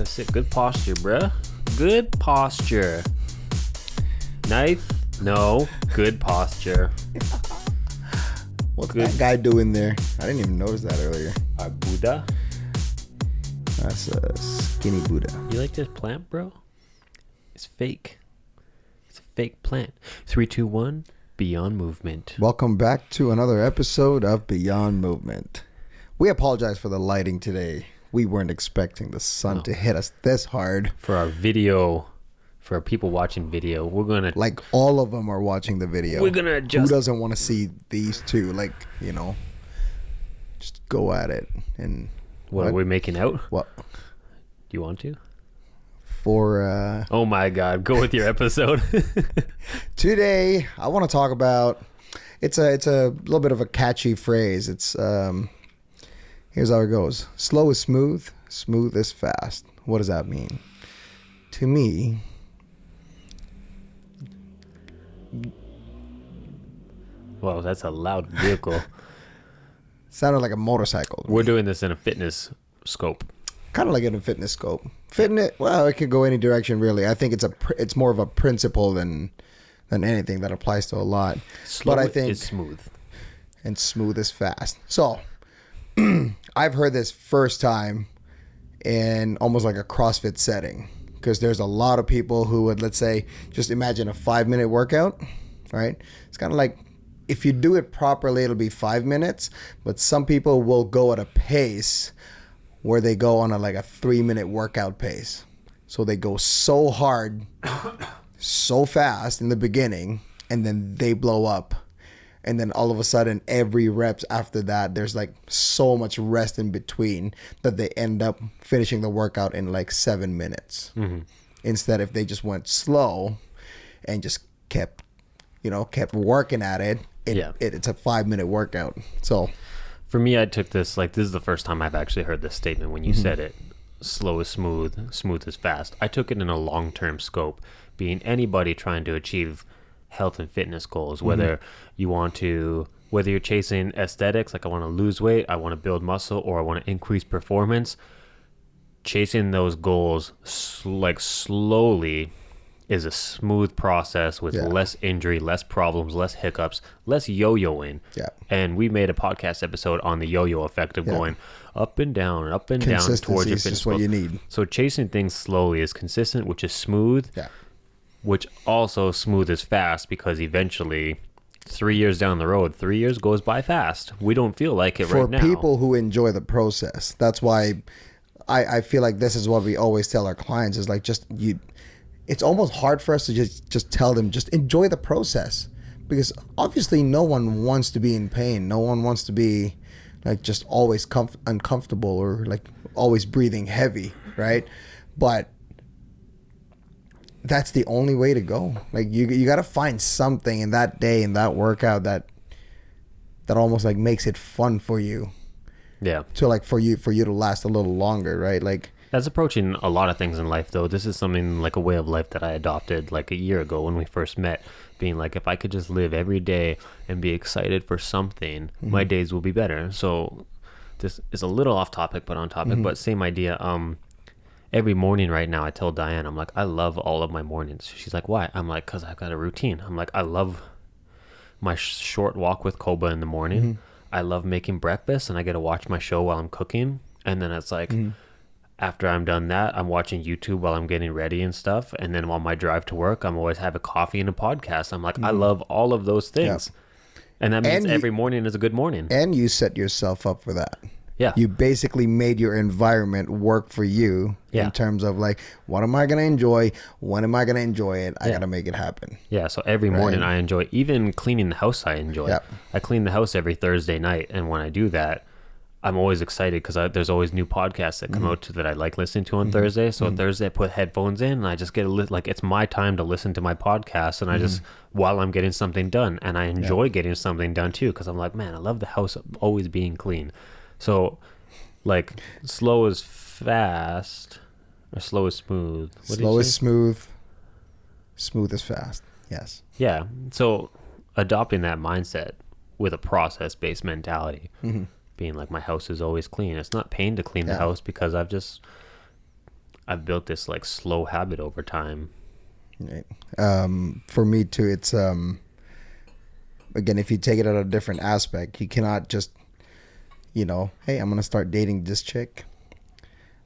Gotta sit. Good posture, bruh. Good posture. Knife? No. Good posture. What's that guy doing there? I didn't even notice that earlier. Our Buddha. That's a skinny Buddha. You like this plant, bro? It's fake. It's a fake plant. 3, 2, 1. Beyond Movement. Welcome back to another episode of Beyond Movement. We apologize for the lighting today. We weren't expecting the sun to hit us this hard. For our video, for our people watching video, we're gonna Like all of them are watching the video. We're gonna adjust. Who doesn't want to see these two? Like, you know, just go at it. And What are we making out? What? Do you want to? For Oh my God! Go with your episode. today, I want to talk about. It's a little bit of a catchy phrase. It's here's how it goes: slow is smooth, smooth is fast. What does that mean? To me, Well, that's a loud vehicle. sounded like a motorcycle. We're doing this in a fitness scope. Kind of like in a fitness scope. Fitness, well, it could go any direction really. I think it's more of a principle than anything that applies to a lot. Slow but I think is smooth. And smooth is fast. So I've heard this first time in almost like a CrossFit setting, because there's a lot of people who would, let's say, just imagine a 5-minute workout, right? It's kind of like, if you do it properly, it'll be 5 minutes, but some people will go at a pace where they go on a 3-minute workout pace. So they go so hard, so fast in the beginning, and then they blow up. And then all of a sudden, every reps after that, there's so much rest in between that they end up finishing the workout in 7 minutes. Mm-hmm. Instead, if they just went slow and just kept working at it, it's a 5-minute workout. So for me, I took this, this is the first time I've actually heard this statement when you said it. Slow is smooth, smooth is fast. I took it in a long-term scope, being anybody trying to achieve health and fitness goals, whether you're chasing aesthetics, like I want to lose weight, I want to build muscle, or I want to increase performance. Chasing those goals slowly is a smooth process with less injury, less problems, less hiccups, less yo-yoing. Yeah. And we made a podcast episode on the yo-yo effect of going up and down towards your consistency is fitness just what goals. you need. So chasing things slowly is consistent, which is smooth. Yeah. Which also smooth is fast, because eventually 3 years down the road, 3 years goes by fast. We don't feel like it right now. For people who enjoy the process, that's why I feel like this is what we always tell our clients is it's almost hard for us to just tell them, just enjoy the process, because obviously no one wants to be in pain. No one wants to be just always uncomfortable or always breathing heavy, right? But that's the only way to go. You got to find something in that day, in that workout that almost makes it fun for you. Yeah. To for you to last a little longer, right? That's approaching a lot of things in life, though. This is something a way of life that I adopted a year ago when we first met, being if I could just live every day and be excited for something, my days will be better. So this is a little off topic, but on topic, but same idea. Every morning right now, I tell Diane, I'm I love all of my mornings. She's like, why? I'm because I've got a routine. I'm I love my short walk with Koba in the morning. I love making breakfast, and I get to watch my show while I'm cooking. And then it's after I'm done that, I'm watching YouTube while I'm getting ready and stuff. And then on my drive to work, I'm always have a coffee and a podcast. I'm I love all of those things. Yeah. And that means every morning is a good morning. And you set yourself up for that. Yeah. You basically made your environment work for you in terms of what am I going to enjoy? When am I going to enjoy it? I got to make it happen. Yeah. So every morning I enjoy, even cleaning the house, I enjoy. Yeah. I clean the house every Thursday night. And when I do that, I'm always excited because there's always new podcasts that come out that I like listening to on Thursday. So Thursday I put headphones in and I just get it's my time to listen to my podcast, and I just, while I'm getting something done, and I enjoy getting something done too, because I'm man, I love the house always being clean. So slow is fast or slow is smooth. Slow is smooth. Smooth is fast. Yes. Yeah. So adopting that mindset with a process-based mentality. Being my house is always clean. It's not pain to clean the house, because I've built this like slow habit over time. Right. For me too, it's again, if you take it at a different aspect, you cannot just, hey, I'm gonna start dating this chick.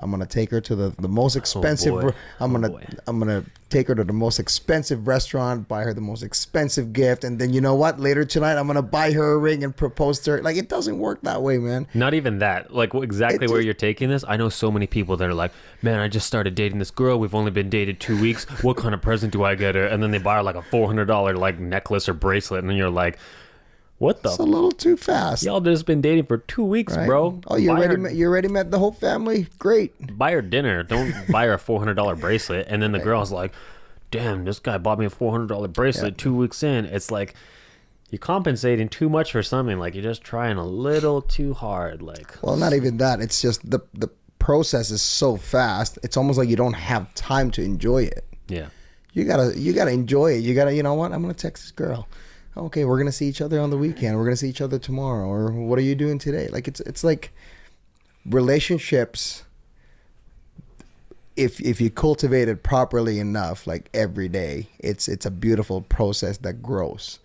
I'm gonna take her to the most expensive. boy. I'm gonna take her to the most expensive restaurant, buy her the most expensive gift, and then you know what? Later tonight, I'm gonna buy her a ring and propose to her. Like, it doesn't work that way, man. Not even that. Like, exactly where you're taking this. I know so many people that are like, man, I just started dating this girl. We've only been dated 2 weeks. What kind of present do I get her? And then they buy her like a $400 like necklace or bracelet, and then you're like, what the? It's a little too fast. Y'all just been dating for 2 weeks, Right? bro. Oh, you already met the whole family? Great. Buy her dinner. Don't buy her a $400 bracelet. And then the girl's like, damn, this guy bought me a $400 bracelet 2 weeks in. It's like you're compensating too much for something. Like, you're just trying a little too hard. Like, Well, not even that. It's just the process is so fast. It's almost like you don't have time to enjoy it. yeah. You gotta enjoy it. You know what? I'm gonna text this girl. Okay, we're gonna see each other on the weekend. We're gonna see each other tomorrow. Or what are you doing today? Like, it's like relationships. If you cultivate it properly enough, like every day, it's a beautiful process that grows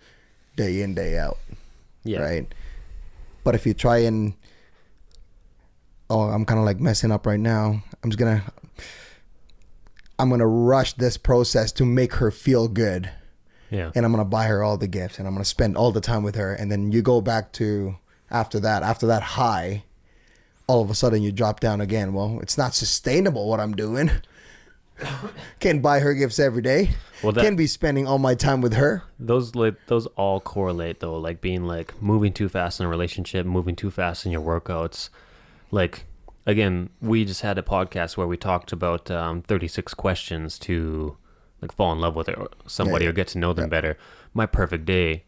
day in, day out. Yeah. Right. But if you try and I'm kind of like messing up right now. I'm gonna rush this process to make her feel good. Yeah. And I'm going to buy her all the gifts and I'm going to spend all the time with her. And then you go back to after that high, all of a sudden you drop down again. Well, it's not sustainable what I'm doing. Can't buy her gifts every day. Well, can't be spending all my time with her. Those all correlate though, like being like moving too fast in a relationship, moving too fast in your workouts. Like, again, we just had a podcast where we talked about 36 questions to like fall in love with somebody or get to know them better. My perfect day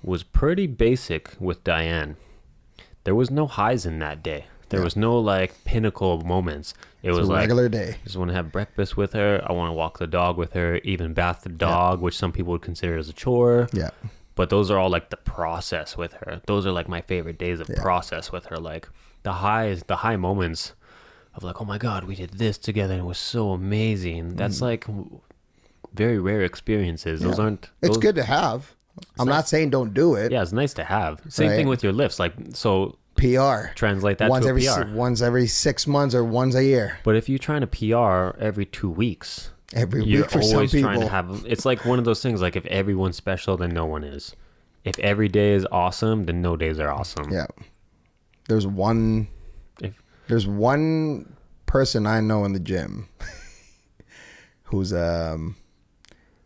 was pretty basic with Diane. There was no highs in that day. There was no like pinnacle moments. It was a like regular day. I just want to have breakfast with her. I want to walk the dog with her, even bath the dog, which some people would consider as a chore. Yeah. But those are all like the process with her. Those are like my favorite days of process with her. Like the high moments of like, oh my God, we did this together and it was so amazing. That's like very rare experiences. Those aren't. It's good to have. I'm not saying don't do it. Yeah, it's nice to have. Same thing with your lifts. Like, so PR. Translate that to a PR. Once every 6 months or once a year. But if you're trying to PR every 2 weeks, you're for some people. Trying to have. It's like one of those things. Like, if everyone's special, then no one is. If every day is awesome, then no days are awesome. Yeah. There's one person I know in the gym who's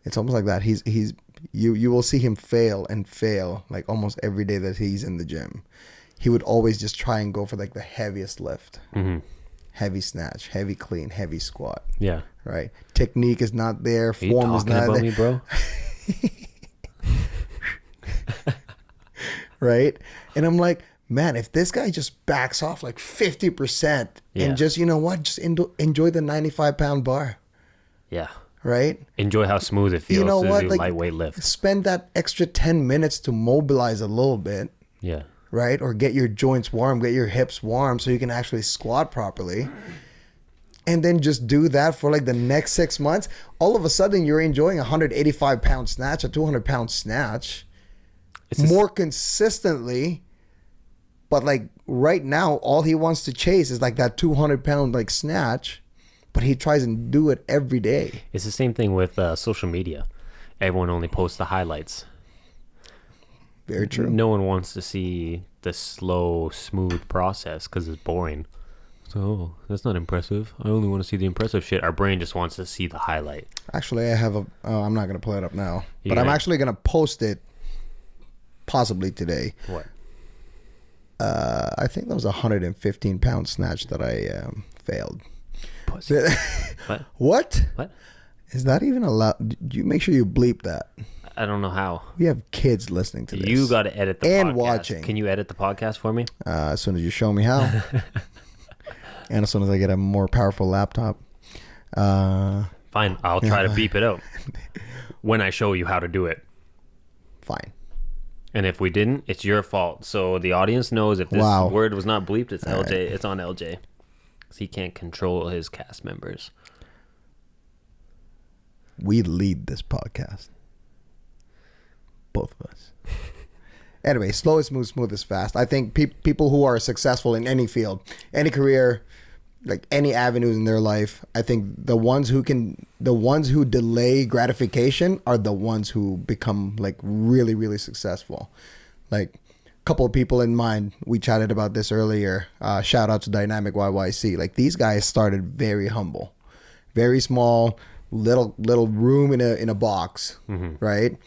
it's almost like that. You will see him fail like almost every day that he's in the gym. He would always just try and go for like the heaviest lift. Mm-hmm. Heavy snatch, heavy clean, heavy squat. Yeah. Right. Technique is not there. Form is not there. Are you talking about me, bro? Right. And I'm like, man, if this guy just backs off like 50% and just, you know what, just enjoy the 95-pound bar. Yeah. Right? Enjoy how smooth it feels to do lightweight lift. Spend that extra 10 minutes to mobilize a little bit. Yeah. Right? Or get your joints warm, get your hips warm so you can actually squat properly. And then just do that for like the next 6 months. All of a sudden, you're enjoying a 185-pound snatch, a 200-pound snatch more consistently. But like right now, all he wants to chase is like that 200-pound like snatch. But he tries and do it every day. It's the same thing with social media. Everyone only posts the highlights. Very true. No one wants to see the slow, smooth process because it's boring. So, that's not impressive. I only want to see the impressive shit. Our brain just wants to see the highlight. Actually, I have I'm not going to pull it up now. But I'm actually going to post it possibly today. What? I think that was a 115-pound snatch that I failed. What? What? What? Is that even allowed? You make sure you bleep that. I don't know how. We have kids listening to this. You got to edit the podcast. And watching. Can you edit the podcast for me? As soon as you show me how. And as soon as I get a more powerful laptop. Fine. I'll try to beep it out when I show you how to do it. Fine. And if we didn't, it's your fault. So the audience knows if this word was not bleeped, it's LJ. It's on LJ. 'Cause he can't control his cast members. We lead this podcast. Both of us. Anyway, slow is smooth, smooth is fast. I think people who are successful in any field, any career, like any avenues in their life, I think the ones who delay gratification are the ones who become like really, really successful. Like a couple of people in mind, we chatted about this earlier. Shout out to Dynamic YYC. Like these guys started very humble, very small, little room in a box, right?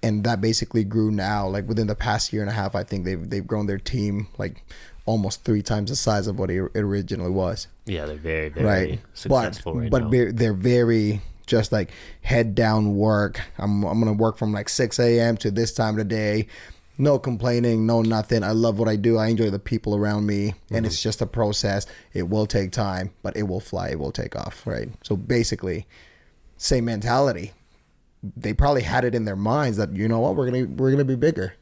And that basically grew now. Like within the past year and a half, I think they've grown their team like almost 3 times the size of what it originally was. Yeah, they're very, very successful right now. But they're very just like head down work. I'm gonna work from like 6 a.m. to this time of the day. No complaining, no nothing. I love what I do. I enjoy the people around me, and it's just a process. It will take time, but it will fly. It will take off, right? So basically, same mentality. They probably had it in their minds that, you know what, we're gonna be bigger,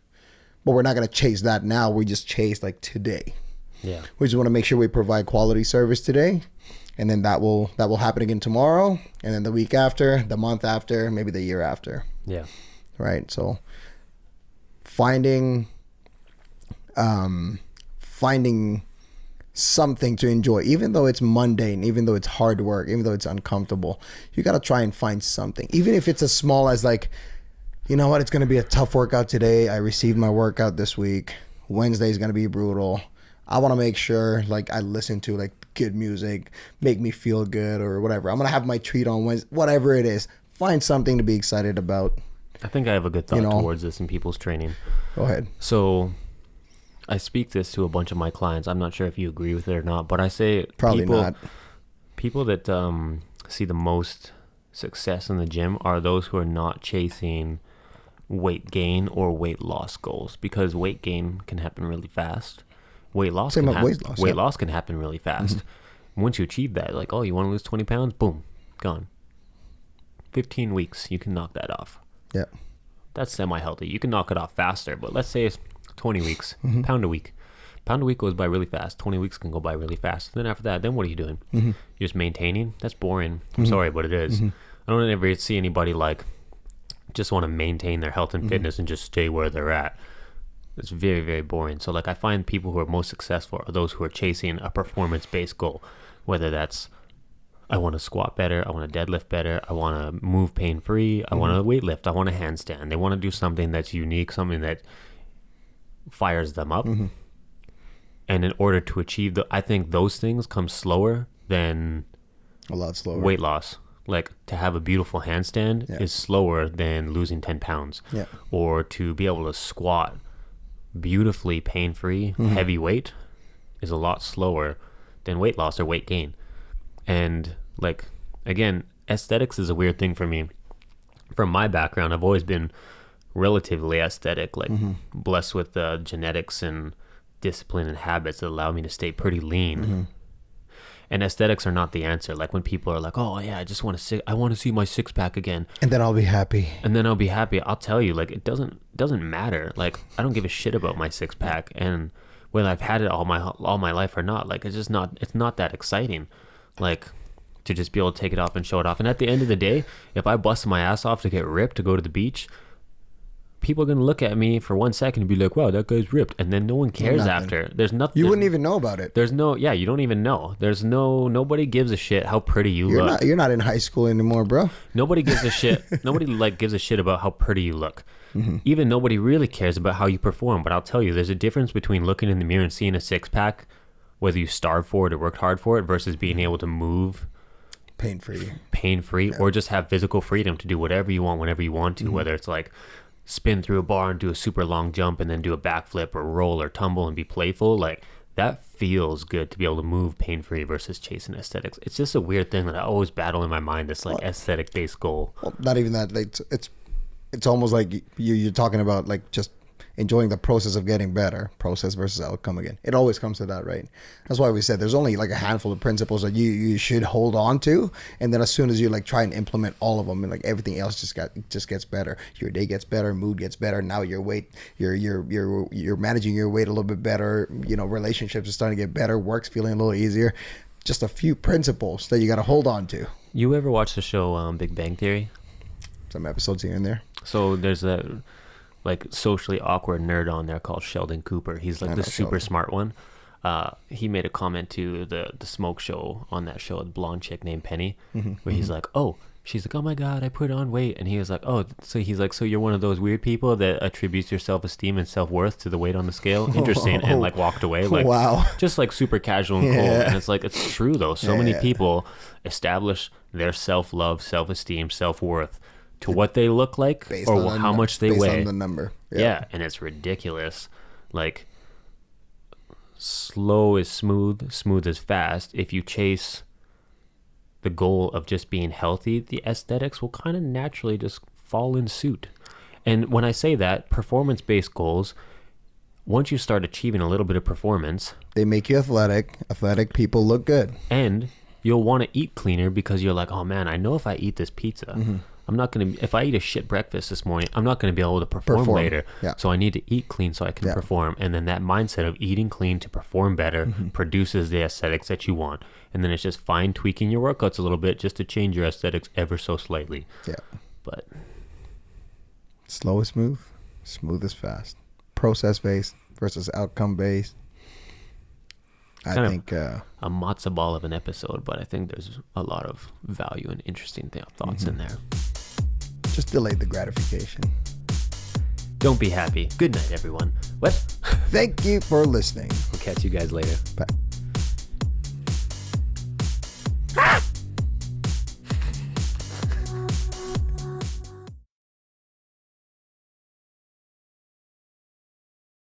but we're not gonna chase that now. We just chase like today. Yeah, we just want to make sure we provide quality service today, and then that will happen again tomorrow, and then the week after, the month after, maybe the year after. Yeah, right. So finding something to enjoy, even though it's mundane, even though it's hard work, even though it's uncomfortable, you got to try and find something, even if it's as small as like, you know what, it's going to be a tough workout today. I received my workout this week. Wednesday is going to be brutal. I want to make sure like I listen to like good music, make me feel good or whatever. I'm going to have my treat on Wednesday, whatever it is. Find something to be excited about. I think I have a good thought towards this in people's training. Go ahead. So I speak this to a bunch of my clients. I'm not sure if you agree with it or not, but I say probably not. People that see the most success in the gym are those who are not chasing weight gain or weight loss goals, because weight gain can happen really fast. Weight loss can happen really fast. Once you achieve that, like, oh, you want to lose 20 pounds? Boom, gone. 15 weeks, you can knock that off. Yeah. That's semi-healthy. You can knock it off faster, but let's say it's 20 weeks, pound a week. Pound a week goes by really fast. 20 weeks can go by really fast. Then after that, then what are you doing? You're just maintaining? That's boring. I'm sorry, but it is. I don't ever see anybody like just want to maintain their health and fitness and just stay where they're at. It's very, very boring. So like I find people who are most successful are those who are chasing a performance-based goal, whether that's I want to squat better, I want to deadlift better, I want to move pain-free, I want to weightlift, I want to handstand. They want to do something that's unique, something that fires them up. And in order to achieve I think those things come slower than a lot slower weight loss. Like to have a beautiful handstand is slower than losing 10 pounds. Yeah. Or to be able to squat beautifully pain-free, heavy weight is a lot slower than weight loss or weight gain. And like, again, aesthetics is a weird thing for me. From my background, I've always been relatively aesthetic, like blessed with genetics and discipline and habits that allow me to stay pretty lean. And aesthetics are not the answer. Like when people are like, oh yeah, I want to see my 6-pack again. And then I'll be happy. I'll tell you, like, it doesn't matter. Like, I don't give a shit about my 6-pack and whether I've had it all my life or not. Like, it's not that exciting. Like, to just be able to take it off and show it off. And at the end of the day, if I bust my ass off to get ripped to go to the beach, people are going to look at me for 1 second and be like, wow, that guy's ripped. And then no one cares after. There's nothing. You wouldn't even know about it. You don't even know. Nobody gives a shit how pretty you look. You're not in high school anymore, bro. Nobody gives a shit. Nobody gives a shit about how pretty you look. Even nobody really cares about how you perform. But I'll tell you, there's a difference between looking in the mirror and seeing a 6-pack, whether you starved for it or worked hard for it, versus being able to move pain-free, or just have physical freedom to do whatever you want whenever you want to, whether it's like spin through a bar and do a super long jump and then do a backflip or roll or tumble and be playful. Like, that feels good to be able to move pain-free versus chasing aesthetics. It's just a weird thing that I always battle in my mind, this like aesthetic-based goal. Well, not even that. Like, it's almost like you're talking about like just enjoying the process of getting better, process versus outcome again. It always comes to that, right? That's why we said there's only like a handful of principles that you should hold on to, and then as soon as you like try and implement all of them, and like everything else just gets better. Your day gets better, mood gets better. Now your weight, you're managing your weight a little bit better. You know, relationships are starting to get better, work's feeling a little easier. just a few principles that you got to hold on to. You ever watch the show Big Bang Theory? Some episodes here and there. So there's a like socially awkward nerd on there called Sheldon Cooper. He's like the super smart one. He made a comment to the smoke show on that show, a blonde chick named Penny, where he's like, oh, she's like, oh my God, I put on weight. And he was like, oh, so he's like, so you're one of those weird people that attributes your self-esteem and self-worth to the weight on the scale? Interesting. And like walked away. Like, wow. Just like super casual and cold. And it's like, it's true though. So many people establish their self-love, self-esteem, self-worth to what they look like or how much they weigh. Based on the number. Yeah. And it's ridiculous. Like, slow is smooth, smooth is fast. If you chase the goal of just being healthy, the aesthetics will kind of naturally just fall in suit. And when I say that, performance-based goals, once you start achieving a little bit of performance, they make you athletic. Athletic people look good. And you'll want to eat cleaner because you're like, oh man, I know if I eat this pizza, I'm not going to, if I eat a shit breakfast this morning, I'm not going to be able to perform later. Yeah. So I need to eat clean so I can perform. And then that mindset of eating clean to perform better produces the aesthetics that you want. And then it's just fine tweaking your workouts a little bit just to change your aesthetics ever so slightly. Yeah. But slow is smooth, smooth is fast. Process based versus outcome based. I think a matzo ball of an episode, but I think there's a lot of value and interesting thoughts in there. Just delay the gratification. Don't be happy. Good night, everyone. What? Thank you for listening. We'll catch you guys later. Bye.